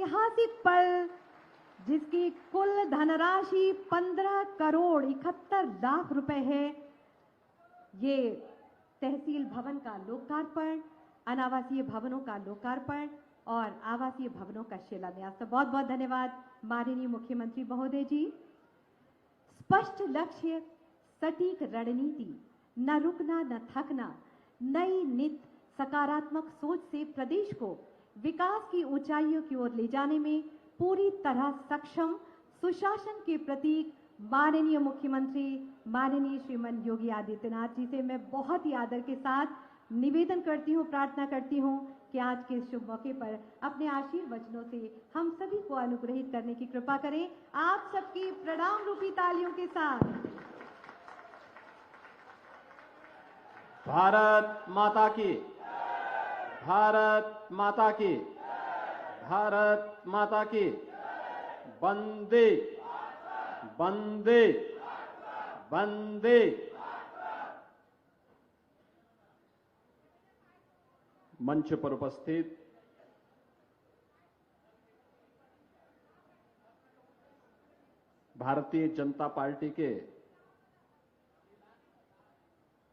ऐतिहासिक पल जिसकी कुल धनराशि 15 करोड़ 71 लाख रुपए है, ये तहसील भवन का लोकार्पण, अनावासीय भवनों का लोकार्पण और आवासीय भवनों का शिलान्यास। तो बहुत बहुत धन्यवाद माननीय मुख्यमंत्री महोदय जी। स्पष्ट लक्ष्य, सटीक रणनीति, न रुकना न थकना, नई नित सकारात्मक सोच से प्रदेश को विकास की ऊंचाइयों की ओर ले जाने में पूरी तरह सक्षम सुशासन के प्रतीक माननीय मुख्यमंत्री माननीय श्रीमान योगी आदित्यनाथ जी से मैं बहुत ही आदर के साथ निवेदन करती हूँ, प्रार्थना करती हूँ कि आज के शुभ मौके पर अपने आशीर्वचनों से हम सभी को अनुग्रहित करने की कृपा करें। आप सबकी प्रणाम रूपी तालियों के साथ। भारत माता की, भारत माता की, भारत माता की। वंदे वंदे वंदे। मंच पर उपस्थित भारतीय जनता पार्टी के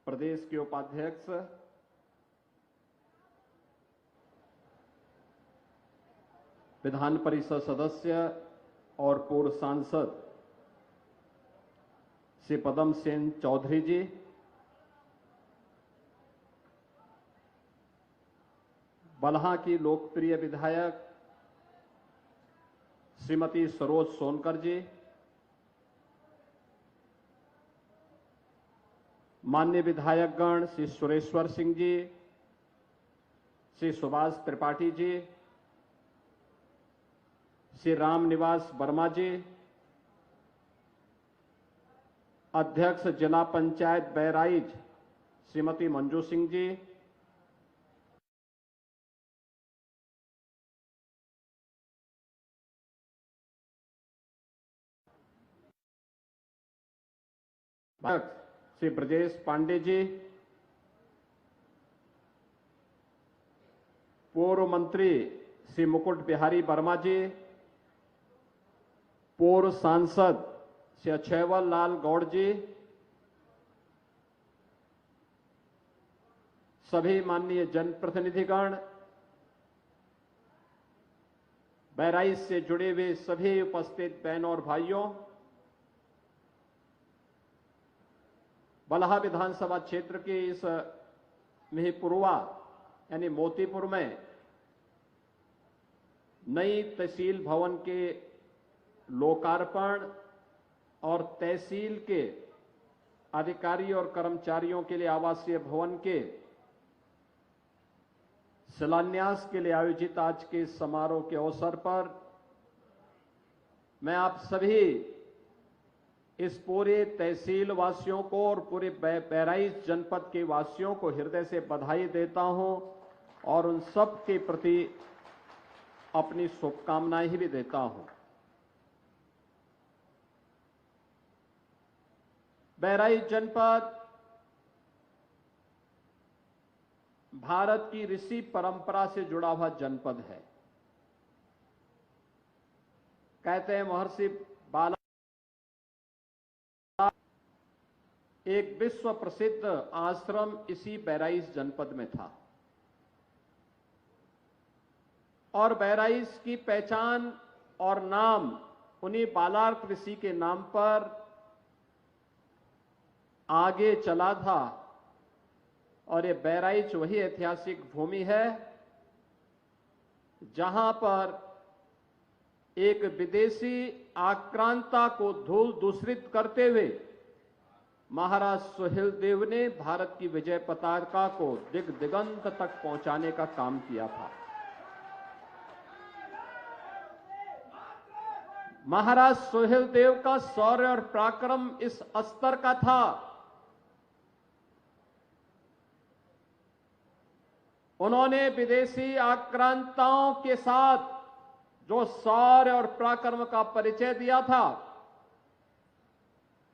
प्रदेश के उपाध्यक्ष विधान परिषद सदस्य और पूर्व सांसद श्री पदम सेन चौधरी जी, बलहा की लोकप्रिय विधायक श्रीमती सरोज सोनकर जी, माननीय विधायकगण श्री सुरेश्वर सिंह जी, श्री सुभाष त्रिपाठी जी, श्री रामनिवास वर्मा जी, अध्यक्ष जिला पंचायत बहराइच श्रीमती मंजू सिंह जी, श्री ब्रजेश पांडे जी, पूर्व मंत्री श्री मुकुट बिहारी वर्मा जी, पूर्व सांसद श्री अक्षयवल लाल गौड़ जी, सभी माननीय जनप्रतिनिधिगण, बहराइच से जुड़े हुए सभी उपस्थित बहनों और भाइयों, बलहा विधानसभा क्षेत्र के इस मिहीपुरवा यानी मोतीपुर में नई तहसील भवन के लोकार्पण और तहसील के अधिकारी और कर्मचारियों के लिए आवासीय भवन के शिलान्यास के लिए आयोजित आज के समारोह के अवसर पर मैं आप सभी इस पूरे तहसील वासियों को और पूरे बहराइच जनपद के वासियों को हृदय से बधाई देता हूं और उन सब के प्रति अपनी शुभकामनाएं भी देता हूं। बहराइच जनपद भारत की ऋषि परंपरा से जुड़ा हुआ जनपद है। कहते हैं महर्षि बाला एक विश्व प्रसिद्ध आश्रम इसी बहराइच जनपद में था और बहराइच की पहचान और नाम उन्हीं बालार्क ऋषि के नाम पर आगे चला था और ये बहराइच वही ऐतिहासिक भूमि है जहां पर एक विदेशी आक्रांता को धूल दूषित करते हुए महाराज सुहेलदेव ने भारत की विजय पताका को दिग दिगंत तक पहुंचाने का काम किया था। महाराज सुहेलदेव का शौर्य और पराक्रम इस स्तर का था, उन्होंने विदेशी आक्रांताओं के साथ जो शौर्य और पराक्रम का परिचय दिया था,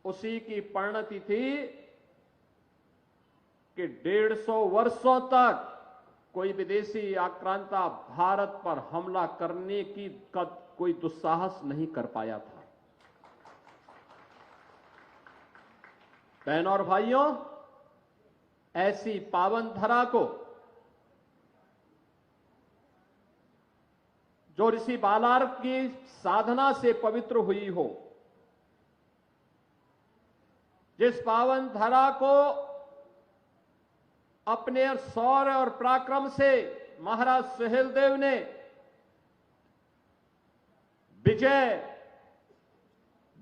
उसी की परिणति थी कि 150 वर्षों तक कोई विदेशी आक्रांता भारत पर हमला करने की कोई दुस्साहस नहीं कर पाया था। बहनों और भाइयों, ऐसी पावन धरा को जो ऋषि बालार्क की साधना से पवित्र हुई हो, जिस पावन धरा को अपने शौर्य और पराक्रम से महाराज सुहेलदेव ने विजय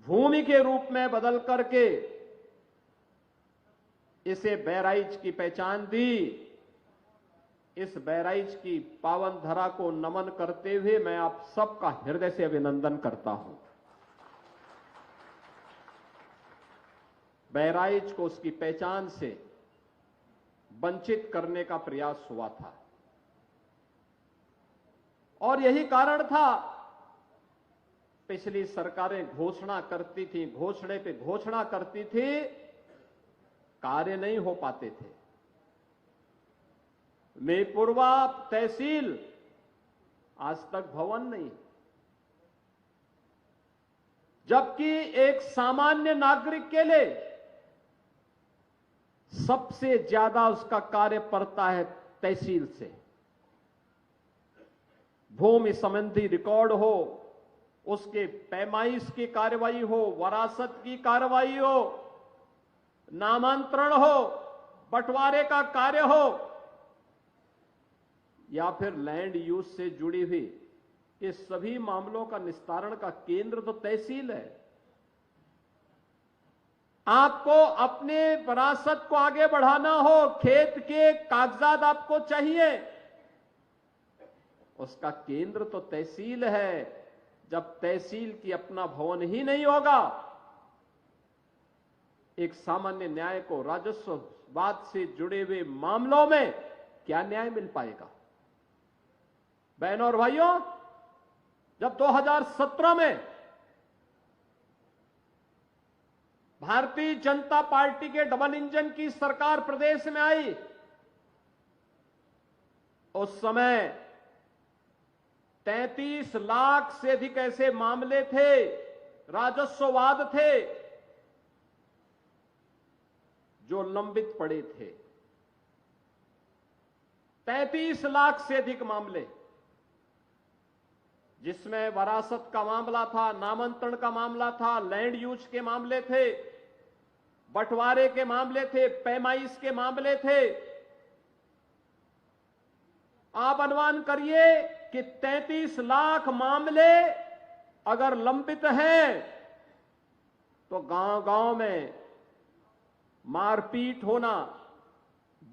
भूमि के रूप में बदल करके इसे बहराइच की पहचान दी, इस बहराइच की पावन धरा को नमन करते हुए मैं आप सबका हृदय से अभिनंदन करता हूं। बहराइच को उसकी पहचान से वंचित करने का प्रयास हुआ था और यही कारण था पिछली सरकारें घोषणा करती थी, घोषणे पे घोषणा करती थी, कार्य नहीं हो पाते थे। मेपुरवा तहसील आज तक भवन नहीं, जबकि एक सामान्य नागरिक के लिए सबसे ज्यादा उसका कार्य पड़ता है तहसील से। भूमि संबंधी रिकॉर्ड हो, उसके पैमाइश की कार्रवाई हो, वरासत की कार्रवाई हो, नामांतरण हो, बंटवारे का कार्य हो या फिर लैंड यूज से जुड़ी हुई इस सभी मामलों का निस्तारण का केंद्र तो तहसील है। आपको अपने विरासत को आगे बढ़ाना हो, खेत के कागजात आपको चाहिए, उसका केंद्र तो तहसील है। जब तहसील की अपना भवन ही नहीं होगा, एक सामान्य न्याय को राजस्ववाद से जुड़े हुए मामलों में क्या न्याय मिल पाएगा? बहनों और भाइयों, जब 2017 में भारतीय जनता पार्टी के डबल इंजन की सरकार प्रदेश में आई, उस समय 33 लाख से अधिक ऐसे मामले थे, राजस्ववाद थे जो लंबित पड़े थे। 33 लाख से अधिक मामले, जिसमें वरासत का मामला था, नामांतरण का मामला था, लैंड यूज के मामले थे, बंटवारे के मामले थे, पैमाइश के मामले थे। आप अनुमान करिए कि 33 लाख मामले अगर लंबित हैं तो गांव-गांव में मारपीट होना,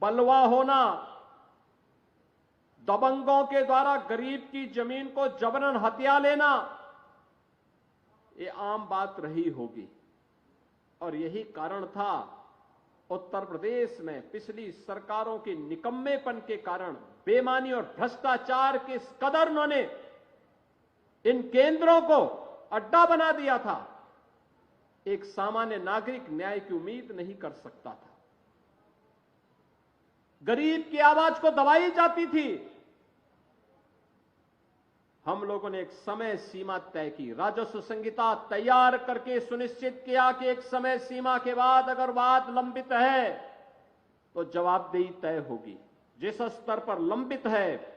बलवा होना, दबंगों के द्वारा गरीब की जमीन को जबरन हथिया लेना, ये आम बात रही होगी। और यही कारण था उत्तर प्रदेश में पिछली सरकारों के निकम्मेपन के कारण, बेईमानी और भ्रष्टाचार के इस कदर उन्होंने इन केंद्रों को अड्डा बना दिया था, एक सामान्य नागरिक न्याय की उम्मीद नहीं कर सकता था। गरीब की आवाज को दबाई जाती थी। हम लोगों ने एक समय सीमा तय की, राजस्व संहिता तैयार करके सुनिश्चित किया कि एक समय सीमा के बाद अगर बात लंबित है तो जवाबदेही तय होगी। जिस स्तर पर लंबित है,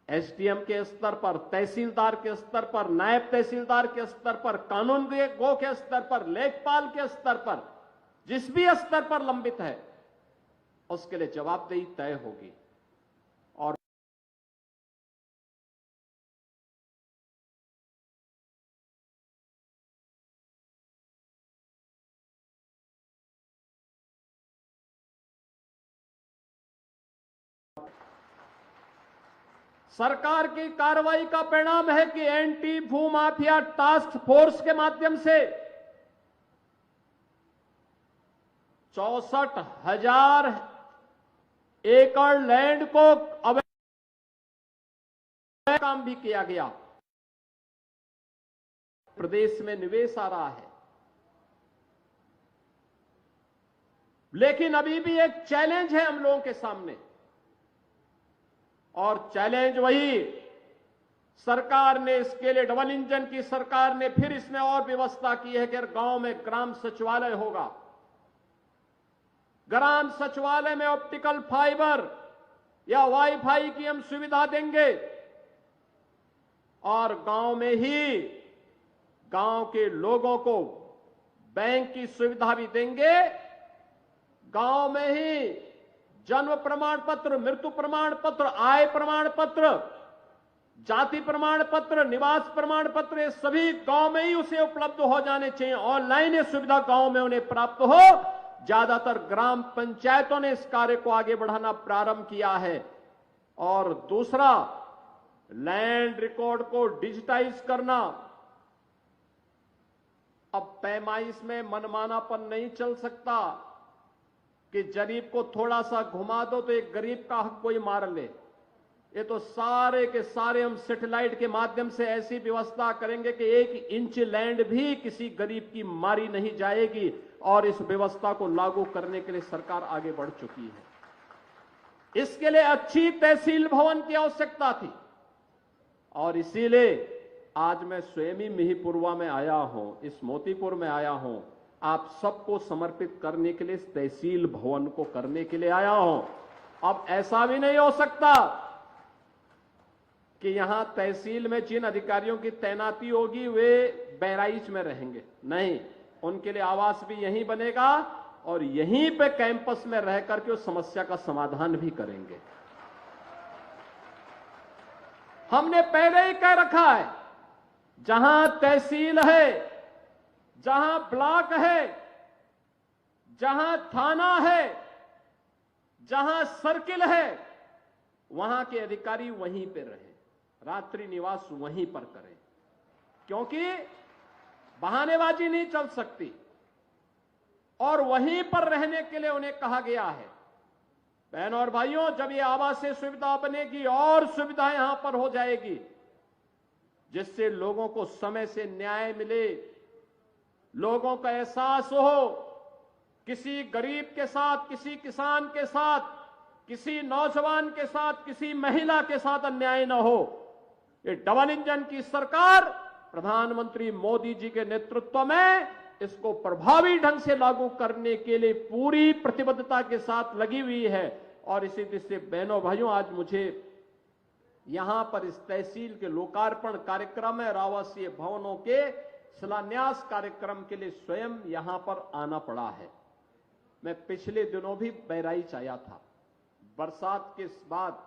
एसडीएम के स्तर पर, तहसीलदार के स्तर पर, नायब तहसीलदार के स्तर पर, कानून गो के स्तर पर, लेखपाल के स्तर पर, जिस भी स्तर पर लंबित है उसके लिए जवाबदेही तय होगी। और सरकार की कार्रवाई का परिणाम है कि एंटी भूमाफिया टास्क फोर्स के माध्यम से 64,000 एकड़ लैंड को अवैध काम भी किया गया। प्रदेश में निवेश आ रहा है, लेकिन अभी भी एक चैलेंज है हम लोगों के सामने। और चैलेंज वही, सरकार ने इसके लिए डबल इंजन की सरकार ने फिर इसमें और व्यवस्था की है कि गांव में ग्राम सचिवालय होगा। ग्राम सचिवालय में ऑप्टिकल फाइबर या वाईफाई की हम सुविधा देंगे और गांव में ही गांव के लोगों को बैंक की सुविधा भी देंगे। गांव में ही जन्म प्रमाण पत्र, मृत्यु प्रमाण पत्र, आय प्रमाण पत्र, जाति प्रमाण पत्र, निवास प्रमाण पत्र, ये सभी गांव में ही उसे उपलब्ध हो जाने चाहिए। ऑनलाइन ये सुविधा गांव में उन्हें प्राप्त हो। ज्यादातर ग्राम पंचायतों ने इस कार्य को आगे बढ़ाना प्रारंभ किया है। और दूसरा, लैंड रिकॉर्ड को डिजिटाइज करना। अब पैमाइश में मनमानापन नहीं चल सकता कि गरीब को थोड़ा सा घुमा दो तो एक गरीब का हक कोई मार ले। ये तो सारे के सारे हम सैटेलाइट के माध्यम से ऐसी व्यवस्था करेंगे कि 1 इंच लैंड भी किसी गरीब की मारी नहीं जाएगी। और इस व्यवस्था को लागू करने के लिए सरकार आगे बढ़ चुकी है। इसके लिए अच्छी तहसील भवन की आवश्यकता थी और इसीलिए आज मैं स्वयं ही मिहीपुरवा में आया हूं, इस मोतीपुर में आया हूं, आप सबको समर्पित करने के लिए, इस तहसील भवन को करने के लिए आया हूं। अब ऐसा भी नहीं हो सकता कि यहां तहसील में जिन अधिकारियों की तैनाती होगी वे बहराइच में रहेंगे। नहीं, उनके लिए आवास भी यहीं बनेगा और यहीं पे कैंपस में रह करके उस समस्या का समाधान भी करेंगे। हमने पहले ही कह रखा है, जहां तहसील है, जहां ब्लॉक है, जहां थाना है, जहां सर्किल है, वहां के अधिकारी वहीं पे रहे, रात्रि निवास वहीं पर करें, क्योंकि बहानेबाजी नहीं चल सकती। और वहीं पर रहने के लिए उन्हें कहा गया है। बहनों और भाइयों, जब ये आवासीय सुविधा बनेगी और सुविधा यहां पर हो जाएगी, जिससे लोगों को समय से न्याय मिले, लोगों का एहसास हो, किसी गरीब के साथ, किसी किसान के साथ, किसी नौजवान के साथ, किसी महिला के साथ अन्याय न हो। ये डबल इंजन की सरकार प्रधानमंत्री मोदी जी के नेतृत्व में इसको प्रभावी ढंग से लागू करने के लिए पूरी प्रतिबद्धता के साथ लगी हुई है। और इसी तरह से बहनों भाइयों, आज मुझे यहां पर इस तहसील के लोकार्पण कार्यक्रम में आवासीय भवनों के शिलान्यास कार्यक्रम के लिए स्वयं यहां पर आना पड़ा है। मैं पिछले दिनों भी बहराइच आया था। बरसात के बाद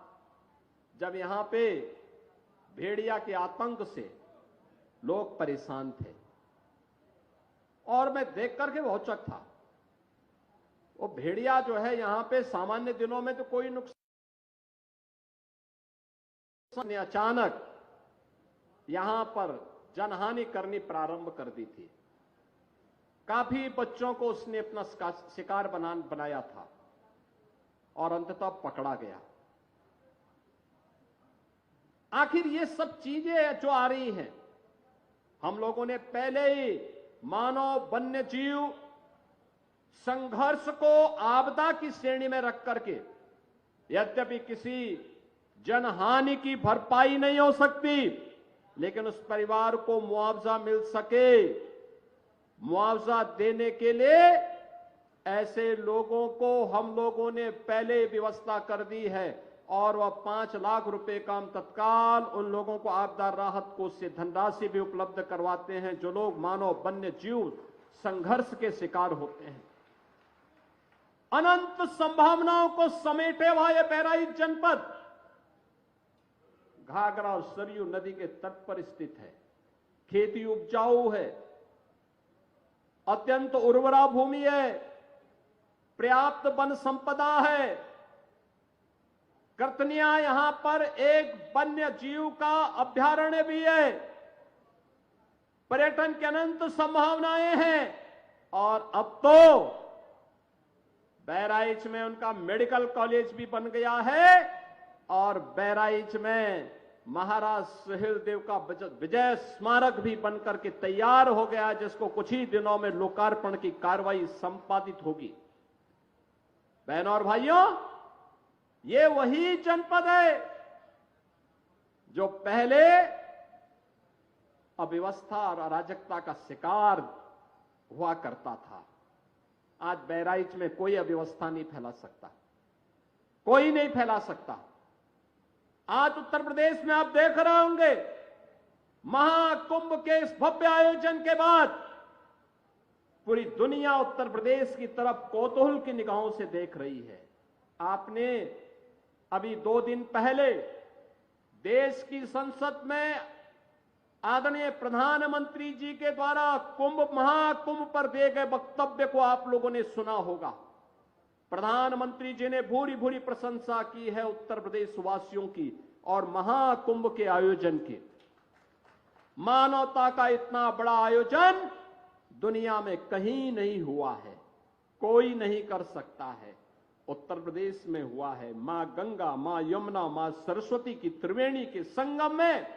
जब यहां पे भेड़िया के आतंक से लोग परेशान थे और मैं देख करके बहुत चौंका था। वो भेड़िया जो है यहां पे सामान्य दिनों में तो कोई नुकसान, अचानक यहां पर जनहानि करनी प्रारंभ कर दी थी। काफी बच्चों को उसने अपना शिकार बनाया था और अंततः पकड़ा गया। आखिर ये सब चीजें जो आ रही हैं, हम लोगों ने पहले ही मानव वन्य जीव संघर्ष को आपदा की श्रेणी में रख करके, यद्यपि किसी जनहानि की भरपाई नहीं हो सकती, लेकिन उस परिवार को मुआवजा मिल सके, मुआवजा देने के लिए ऐसे लोगों को हम लोगों ने पहले व्यवस्था कर दी है। और वह 5 लाख रुपए का हम तत्काल उन लोगों को आपदा राहत कोष से धनराशि भी उपलब्ध करवाते हैं जो लोग मानव वन्य जीव संघर्ष के शिकार होते हैं। अनंत संभावनाओं को समेटे हुआ यह बहराइच जनपद घाघरा और सरयू नदी के तट पर स्थित है। खेती उपजाऊ है, अत्यंत उर्वरा भूमि है, पर्याप्त वन संपदा है। कर्तनिया यहां पर एक वन्य जीव का अभयारण्य भी है। पर्यटन की अनंत संभावनाएं हैं और अब तो बहराइच में उनका मेडिकल कॉलेज भी बन गया है और बहराइच में महाराज सुहेलदेव का विजय स्मारक भी बनकर के तैयार हो गया, जिसको कुछ ही दिनों में लोकार्पण की कार्रवाई संपादित होगी। बहनों और भाइयों, ये वही जनपद है जो पहले अव्यवस्था और अराजकता का शिकार हुआ करता था, आज बहराइच में कोई अव्यवस्था नहीं फैला सकता, कोई नहीं फैला सकता। आज उत्तर प्रदेश में आप देख रहे होंगे, महाकुंभ के इस भव्य आयोजन के बाद पूरी दुनिया उत्तर प्रदेश की तरफ कौतूहल की निगाहों से देख रही है। आपने अभी 2 दिन पहले देश की संसद में आदरणीय प्रधानमंत्री जी के द्वारा महाकुंभ पर दिए गए वक्तव्य को आप लोगों ने सुना होगा। प्रधानमंत्री जी ने भूरी भूरी प्रशंसा की है उत्तर प्रदेश वासियों की और महाकुंभ के आयोजन की। मानवता का इतना बड़ा आयोजन दुनिया में कहीं नहीं हुआ है, कोई नहीं कर सकता है। उत्तर प्रदेश में हुआ है। मां गंगा, मां यमुना, मां सरस्वती की त्रिवेणी के संगम में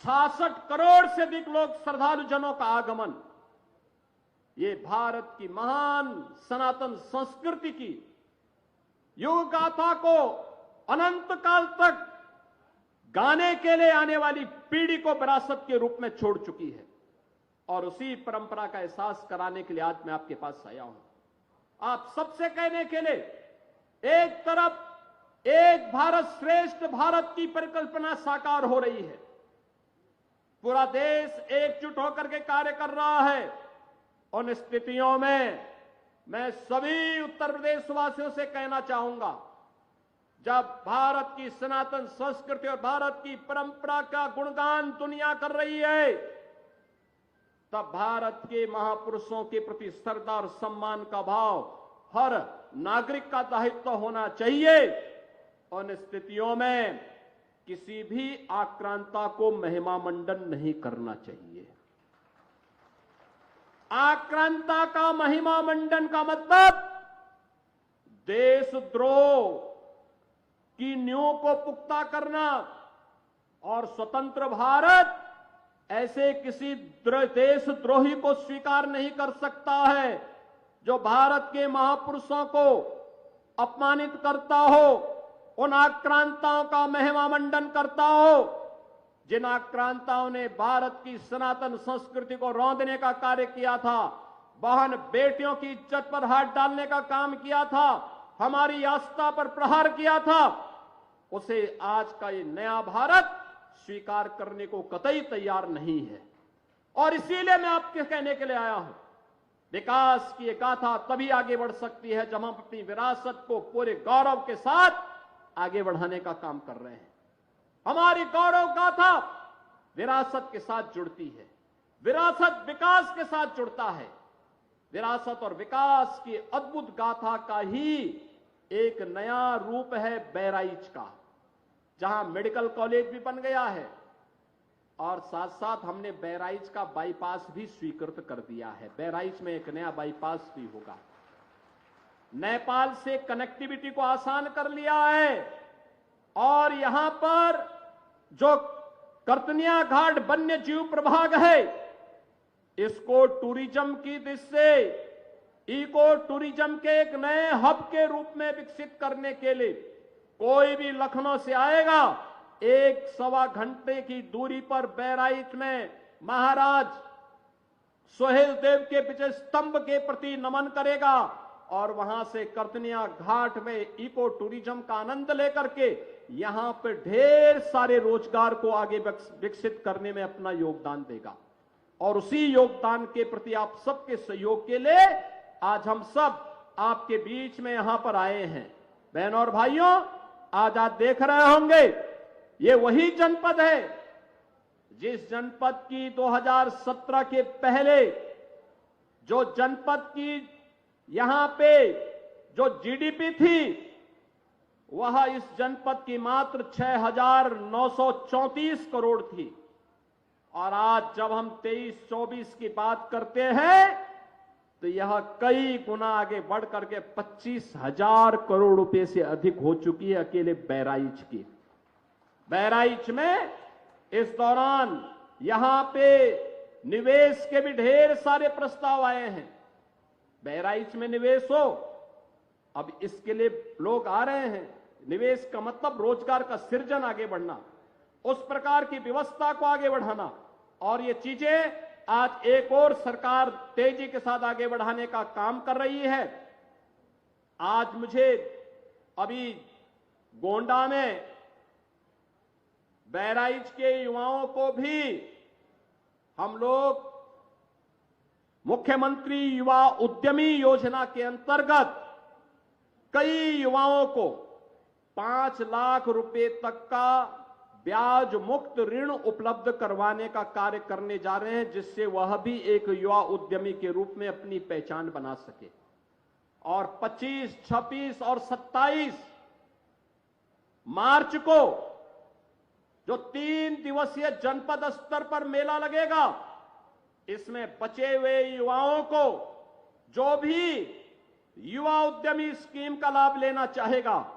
66 करोड़ से अधिक लोग श्रद्धालु जनों का आगमन। ये भारत की महान सनातन संस्कृति की युग गाथा को अनंत काल तक गाने के लिए आने वाली पीढ़ी को विरासत के रूप में छोड़ चुकी है और उसी परंपरा का एहसास कराने के लिए आज मैं आपके पास आया हूं। आप सबसे कहने के लिए, एक तरफ एक भारत श्रेष्ठ भारत की परिकल्पना साकार हो रही है, पूरा देश एकजुट होकर के कार्य कर रहा है। उन स्थितियों में मैं सभी उत्तर प्रदेश वासियों से कहना चाहूंगा, जब भारत की सनातन संस्कृति और भारत की परंपरा का गुणगान दुनिया कर रही है, तब भारत के महापुरुषों के प्रति श्रद्धा और सम्मान का भाव हर नागरिक का दायित्व होना चाहिए। उन स्थितियों में किसी भी आक्रांता को महिमा मंडन नहीं करना चाहिए। आक्रांता का महिमा मंडन का मतलब देशद्रोह की नींव को पुख्ता करना, और स्वतंत्र भारत ऐसे किसी देशद्रोही को स्वीकार नहीं कर सकता है जो भारत के महापुरुषों को अपमानित करता हो, उन आक्रांताओं का महिमा मंडन करता हो, जिन आक्रांताओं ने भारत की सनातन संस्कृति को रौंदने का कार्य किया था, बहन बेटियों की इज्जत पर हाथ डालने का काम किया था, हमारी आस्था पर प्रहार किया था, उसे आज का ये नया भारत स्वीकार करने को कतई तैयार नहीं है। और इसीलिए मैं आपके कहने के लिए आया हूं, विकास की एक गाथा तभी आगे बढ़ सकती है जब हम अपनी विरासत को पूरे गौरव के साथ आगे बढ़ाने का काम कर रहे हैं। हमारी गौरव गाथा विरासत के साथ जुड़ती है, विरासत विकास के साथ जुड़ता है। विरासत और विकास की अद्भुत गाथा का ही एक नया रूप है बहराइच का, जहां मेडिकल कॉलेज भी बन गया है और साथ साथ हमने बहराइच का बाईपास भी स्वीकृत कर दिया है। बहराइच में एक नया बाईपास भी होगा। नेपाल से कनेक्टिविटी को आसान कर लिया है और यहां पर जो कर्तनिया घाट वन्य जीव प्रभाग है, इसको टूरिज्म की दृष्टि से इको टूरिज्म के एक नए हब के रूप में विकसित करने के लिए कोई भी लखनऊ से आएगा, 1-1.25 घंटे की दूरी पर बहराइच में महाराज सोहेल देव के विजय स्तंभ के प्रति नमन करेगा और वहां से कर्तनिया घाट में इको टूरिज्म का आनंद लेकर के यहां पर ढेर सारे रोजगार को आगे विकसित करने में अपना योगदान देगा। और उसी योगदान के प्रति आप सबके सहयोग के लिए आज हम सब आपके बीच में यहां पर आए हैं। बहनों और भाइयों, आज आप देख रहे होंगे, ये वही जनपद है जिस जनपद की 2017 के पहले जो जनपद की यहां पे जो जीडीपी थी, वह इस जनपद की मात्र 6,934 करोड़ थी। और आज जब हम 23-24 की बात करते हैं तो यह कई गुना आगे बढ़ करके 25,000 करोड़ रुपए से अधिक हो चुकी है अकेले बहराइच की। बहराइच में इस दौरान यहां पे निवेश के भी ढेर सारे प्रस्ताव आए हैं। बहराइच में निवेश हो, अब इसके लिए लोग आ रहे हैं। निवेश का मतलब रोजगार का सृजन, आगे बढ़ना। उस प्रकार की व्यवस्था को आगे बढ़ाना, और ये चीजें आज एक और सरकार तेजी के साथ आगे बढ़ाने का काम कर रही है। आज मुझे अभी गोंडा में बहराइच के युवाओं को भी हम लोग मुख्यमंत्री युवा उद्यमी योजना के अंतर्गत कई युवाओं को 5 लाख रुपए तक का ब्याज मुक्त ऋण उपलब्ध करवाने का कार्य करने जा रहे हैं, जिससे वह भी एक युवा उद्यमी के रूप में अपनी पहचान बना सके। और 25, 26 और 27 मार्च को जो 3 दिवसीय जनपद स्तर पर मेला लगेगा, इसमें बचे हुए युवाओं को जो भी युवा उद्यमी स्कीम का लाभ लेना चाहेगा,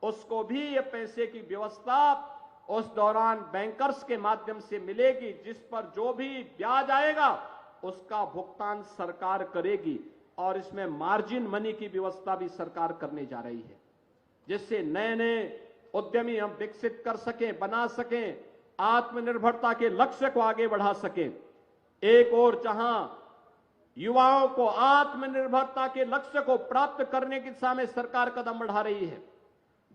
उसको भी ये पैसे की व्यवस्था उस दौरान बैंकर्स के माध्यम से मिलेगी, जिस पर जो भी ब्याज आएगा उसका भुगतान सरकार करेगी। और इसमें मार्जिन मनी की व्यवस्था भी सरकार करने जा रही है, जिससे नए नए उद्यमी हम विकसित कर सकें, बना सकें, आत्मनिर्भरता के लक्ष्य को आगे बढ़ा सकें। एक और जहां युवाओं को आत्मनिर्भरता के लक्ष्य को प्राप्त करने की दिशा में सरकार कदम बढ़ा रही है,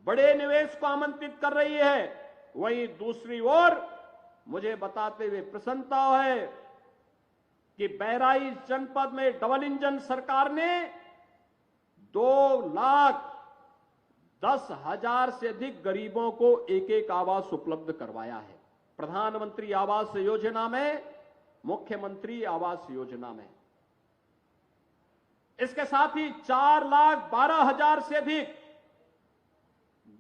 बड़े निवेश को आमंत्रित कर रही है, वहीं दूसरी ओर मुझे बताते हुए प्रसन्नता है कि बहराइच जनपद में डबल इंजन सरकार ने 2,10,000 से अधिक गरीबों को एक एक आवास उपलब्ध करवाया है। प्रधानमंत्री आवास योजना में, मुख्यमंत्री आवास योजना में। इसके साथ ही 4,12,000 से अधिक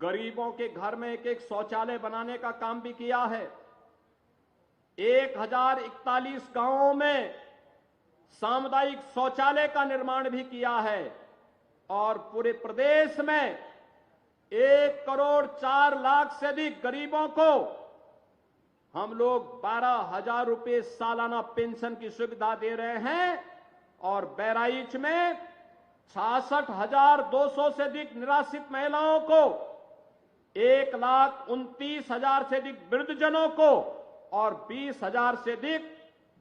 गरीबों के घर में एक एक शौचालय बनाने का काम भी किया है। 1041 गांवों में सामुदायिक शौचालय का निर्माण भी किया है। और पूरे प्रदेश में 1,04,00,000 से अधिक गरीबों को हम लोग 12,000 रुपए सालाना पेंशन की सुविधा दे रहे हैं। और बहराइच में 66,200 से अधिक निराश्रित महिलाओं को, 1,29,000 से अधिक वृद्धजनों को और 20,000 से अधिक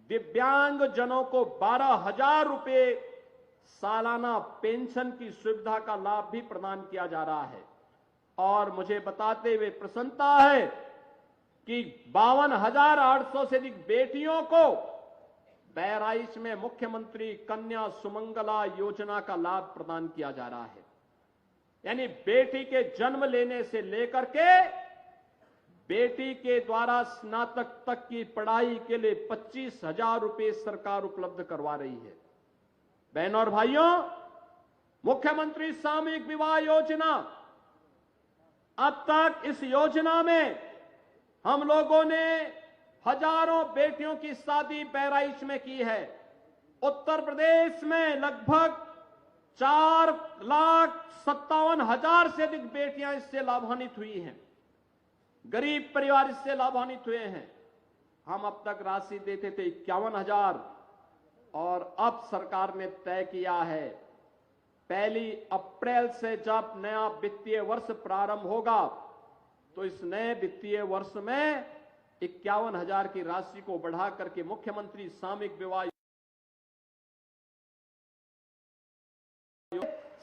दिव्यांग जनों को 12,000 रुपए सालाना पेंशन की सुविधा का लाभ भी प्रदान किया जा रहा है। और मुझे बताते हुए प्रसन्नता है कि 52,800 से अधिक बेटियों को बहराइच में मुख्यमंत्री कन्या सुमंगला योजना का लाभ प्रदान किया जा रहा है। यानी बेटी के जन्म लेने से लेकर के बेटी के द्वारा स्नातक तक की पढ़ाई के लिए 25,000 रुपए सरकार उपलब्ध करवा रही है। बहनों और भाइयों, मुख्यमंत्री सामूहिक विवाह योजना, अब तक इस योजना में हम लोगों ने हजारों बेटियों की शादी बहराइच में की है। उत्तर प्रदेश में लगभग 4,57,000 से अधिक बेटियां इससे लाभान्वित हुई हैं। गरीब परिवार इससे लाभान्वित हुए हैं। हम अब तक राशि देते थे 51,000 और अब सरकार ने तय किया है 1 अप्रैल से जब नया वित्तीय वर्ष प्रारंभ होगा तो इस नए वित्तीय वर्ष में 51,000 की राशि को बढ़ा करके मुख्यमंत्री सामूहिक विवाह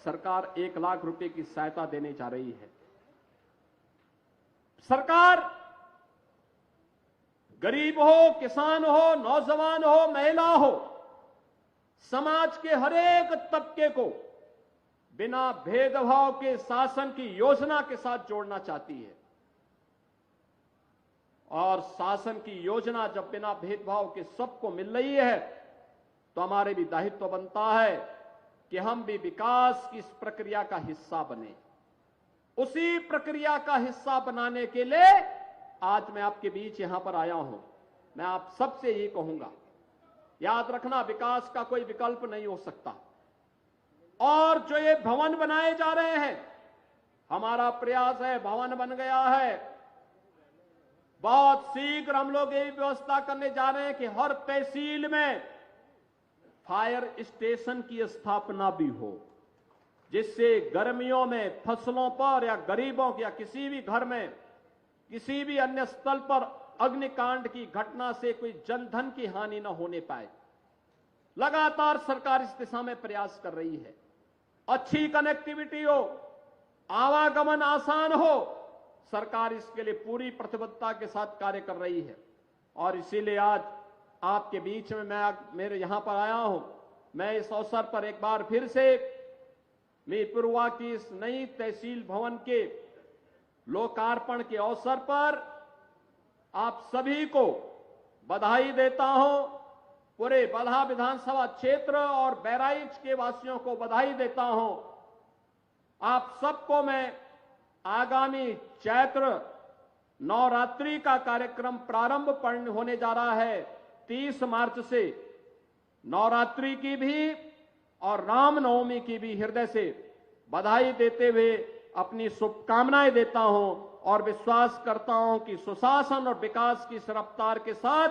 सरकार 1 लाख रुपए की सहायता देने जा रही है। सरकार गरीब हो, किसान हो, नौजवान हो, महिला हो, समाज के हर एक तबके को बिना भेदभाव के शासन की योजना के साथ जोड़ना चाहती है। और शासन की योजना जब बिना भेदभाव के सबको मिल रही है तो हमारे भी दायित्व बनता है कि हम भी विकास की इस प्रक्रिया का हिस्सा बने। उसी प्रक्रिया का हिस्सा बनाने के लिए आज मैं आपके बीच यहां पर आया हूं। मैं आप सबसे ये कहूंगा, याद रखना विकास का कोई विकल्प नहीं हो सकता। और जो ये भवन बनाए जा रहे हैं, हमारा प्रयास है, भवन बन गया है, बहुत शीघ्र हम लोग यही व्यवस्था करने जा रहे हैं कि हर तहसील में फायर स्टेशन की स्थापना भी हो, जिससे गर्मियों में फसलों पर या गरीबों या किसी भी घर में किसी भी अन्य स्थल पर अग्निकांड की घटना से कोई जनधन की हानि न होने पाए। लगातार सरकार इस दिशा में प्रयास कर रही है। अच्छी कनेक्टिविटी हो, आवागमन आसान हो, सरकार इसके लिए पूरी प्रतिबद्धता के साथ कार्य कर रही है। और इसीलिए आज आपके बीच में मेरे यहां पर आया हूं। मैं इस अवसर पर एक बार फिर से मीरपुरवा की इस नई तहसील भवन के लोकार्पण के अवसर पर आप सभी को बधाई देता हूं। पूरे बलहा विधानसभा क्षेत्र और बहराइच के वासियों को बधाई देता हूं। आप सबको मैं आगामी चैत्र नवरात्रि का कार्यक्रम प्रारंभ होने जा रहा है 30 मार्च से, नवरात्रि की भी और रामनवमी की भी हृदय से बधाई देते हुए अपनी शुभकामनाएं देता हूं और विश्वास करता हूं कि सुशासन और विकास की इस रफ्तार के साथ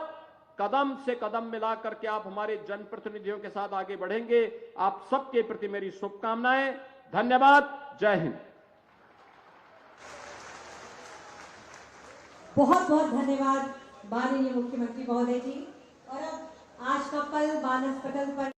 कदम से कदम मिलाकर के आप हमारे जनप्रतिनिधियों के साथ आगे बढ़ेंगे। आप सबके प्रति मेरी शुभकामनाएं। धन्यवाद। जय हिंद। बहुत बहुत धन्यवाद माननीय मुख्यमंत्री महोदय जी। और अब आज का पल मानस पटल पर